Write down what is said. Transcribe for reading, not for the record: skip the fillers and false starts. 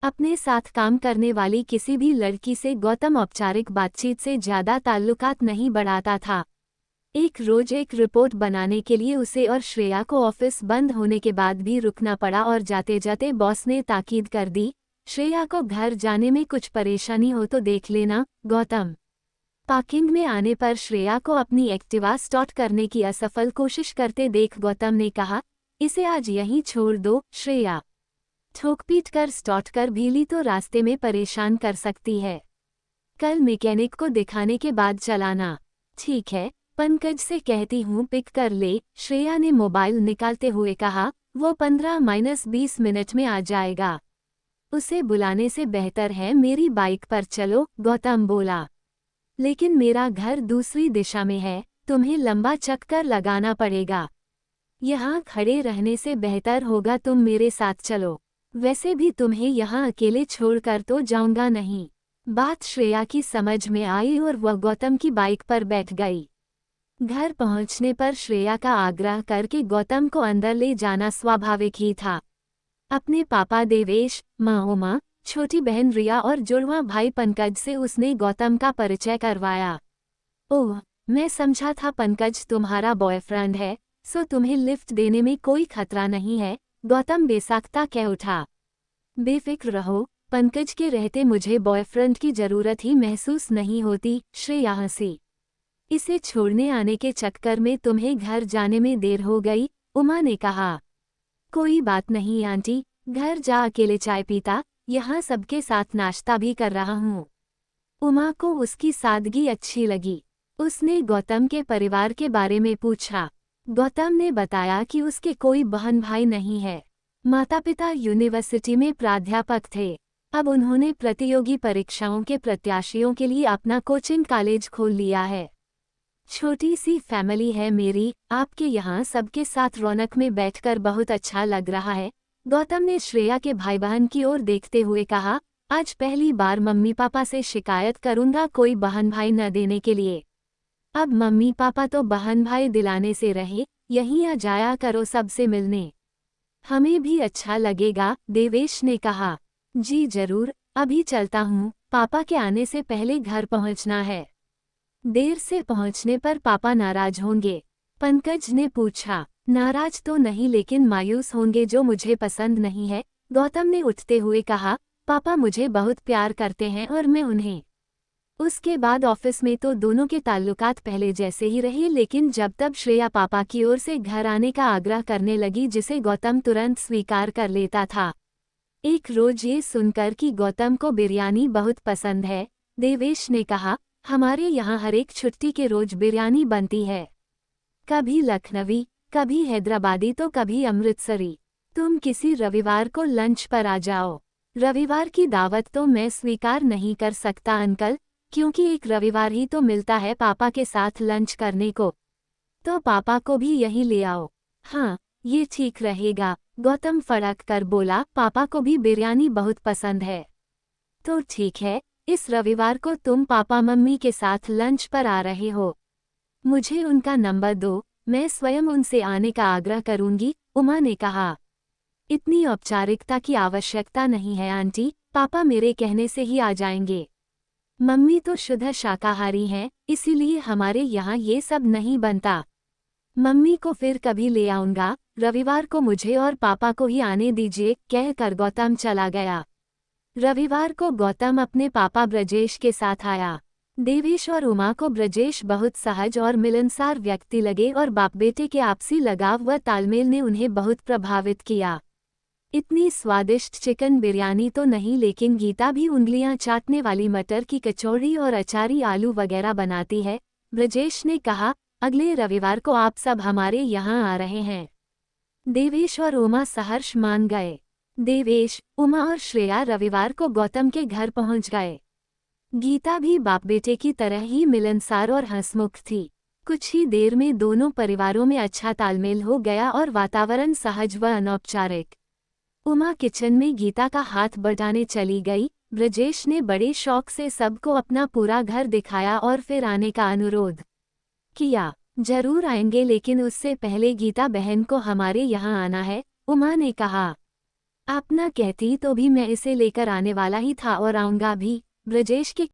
अपने साथ काम करने वाली किसी भी लड़की से गौतम औपचारिक बातचीत से ज्यादा ताल्लुकात नहीं बढ़ाता था। एक रोज एक रिपोर्ट बनाने के लिए उसे और श्रेया को ऑफिस बंद होने के बाद भी रुकना पड़ा और जाते जाते बॉस ने ताकीद कर दी, श्रेया को घर जाने में कुछ परेशानी हो तो देख लेना, गौतम। पार्किंग में आने पर श्रेया को अपनी एक्टिवा स्टार्ट करने की असफल कोशिश करते देख गौतम ने कहा, इसे आज यहीं छोड़ दो, श्रेया ठोक पीट कर स्टार्ट कर भी ली तो रास्ते में परेशान कर सकती है। कल मैकेनिक को दिखाने के बाद चलाना। ठीक है, पंकज से कहती हूँ पिक कर ले, श्रेया ने मोबाइल निकालते हुए कहा। वो 15-20 मिनट में आ जाएगा। उसे बुलाने से बेहतर है मेरी बाइक पर चलो, गौतम बोला। लेकिन मेरा घर दूसरी दिशा में है, तुम्हें लंबा चक्कर लगाना पड़ेगा। यहाँ खड़े रहने से बेहतर होगा तुम मेरे साथ चलो। वैसे भी तुम्हें यहाँ अकेले छोड़कर तो जाऊंगा नहीं। बात श्रेया की समझ में आई और वह गौतम की बाइक पर बैठ गई। घर पहुंचने पर श्रेया का आग्रह करके गौतम को अंदर ले जाना स्वाभाविक ही था। अपने पापा देवेश, माँ उमा, छोटी बहन रिया और जुड़वा भाई पंकज से उसने गौतम का परिचय करवाया। ओह, मैं समझा था पंकज तुम्हारा बॉयफ्रेंड है, सो तुम्हें लिफ्ट देने में कोई खतरा नहीं है, गौतम बेसाख्ता कह उठा। बेफिक्र रहो, पंकज के रहते मुझे बॉयफ्रेंड की जरूरत ही महसूस नहीं होती, श्रेया हंसी। इसे छोड़ने आने के चक्कर में तुम्हें घर जाने में देर हो गई, उमा ने कहा। कोई बात नहीं आंटी, घर जा अकेले चाय पीता, यहाँ सबके साथ नाश्ता भी कर रहा हूँ। उमा को उसकी सादगी अच्छी लगी। उसने गौतम के परिवार के बारे में पूछा। गौतम ने बताया कि उसके कोई बहन भाई नहीं है। माता पिता यूनिवर्सिटी में प्राध्यापक थे। अब उन्होंने प्रतियोगी परीक्षाओं के प्रत्याशियों के लिए अपना कोचिंग कॉलेज खोल लिया है। छोटी सी फैमिली है मेरी, आपके यहाँ सबके साथ रौनक में बैठकर बहुत अच्छा लग रहा है, गौतम ने श्रेया के भाई बहन की ओर देखते हुए कहा। आज पहली बार मम्मी पापा से शिकायत करूंगा कोई बहन भाई न देने के लिए। अब मम्मी पापा तो बहन भाई दिलाने से रहे, यहीं आ जाया करो सबसे मिलने। हमें भी अच्छा लगेगा, देवेश ने कहा। जी जरूर, अभी चलता हूँ, पापा के आने से पहले घर पहुँचना है। देर से पहुंचने पर पापा नाराज होंगे, पंकज ने पूछा। नाराज तो नहीं लेकिन मायूस होंगे जो मुझे पसंद नहीं है, गौतम ने उठते हुए कहा। पापा मुझे बहुत प्यार करते हैं और मैं उन्हें। उसके बाद ऑफिस में तो दोनों के ताल्लुकात पहले जैसे ही रहे, लेकिन जब तब श्रेया पापा की ओर से घर आने का आग्रह करने लगी जिसे गौतम तुरंत स्वीकार कर लेता था। एक रोज ये सुनकर कि गौतम को बिरयानी बहुत पसंद है, देवेश ने कहा। हमारे यहाँ हर एक छुट्टी के रोज बिरयानी बनती है, कभी लखनवी, कभी हैदराबादी तो कभी अमृतसरी। तुम किसी रविवार को लंच पर आ जाओ। रविवार की दावत तो मैं स्वीकार नहीं कर सकता अंकल, क्योंकि एक रविवार ही तो मिलता है पापा के साथ लंच करने को। तो पापा को भी यहीं ले आओ। हाँ, ये ठीक रहेगा, गौतम फड़क कर बोला। पापा को भी बिरयानी बहुत पसंद है। तो ठीक है, इस रविवार को तुम पापा मम्मी के साथ लंच पर आ रहे हो। मुझे उनका नंबर दो, मैं स्वयं उनसे आने का आग्रह करूंगी, उमा ने कहा। इतनी औपचारिकता की आवश्यकता नहीं है आंटी, पापा मेरे कहने से ही आ जाएंगे। मम्मी तो शुद्ध शाकाहारी हैं, इसीलिए हमारे यहाँ ये सब नहीं बनता। मम्मी को फिर कभी ले आऊंगा, रविवार को मुझे और पापा को ही आने दीजिए, कहकर गौतम चला गया। रविवार को गौतम अपने पापा ब्रजेश के साथ आया। देवेश और उमा को ब्रजेश बहुत सहज और मिलनसार व्यक्ति लगे और बाप बेटे के आपसी लगाव व तालमेल ने उन्हें बहुत प्रभावित किया। इतनी स्वादिष्ट चिकन बिरयानी तो नहीं, लेकिन गीता भी उंगलियां चाटने वाली मटर की कचौड़ी और अचारी आलू वगैरह बनाती है, ब्रजेश ने कहा। अगले रविवार को आप सब हमारे यहाँ आ रहे हैं। देवेश और उमा सहर्ष मान गए। देवेश, उमा और श्रेया रविवार को गौतम के घर पहुंच गए। गीता भी बाप बेटे की तरह ही मिलनसार और हंसमुख थी। कुछ ही देर में दोनों परिवारों में अच्छा तालमेल हो गया और वातावरण सहज व अनौपचारिक। उमा किचन में गीता का हाथ बटाने चली गई। ब्रजेश ने बड़े शौक से सबको अपना पूरा घर दिखाया और फिर आने का अनुरोध किया। जरूर आएंगे, लेकिन उससे पहले गीता बहन को हमारे यहाँ आना है, उमा ने कहा। आप ना कहती तो भी मैं इसे लेकर आने वाला ही था और आऊंगा भी। ब्रजेश के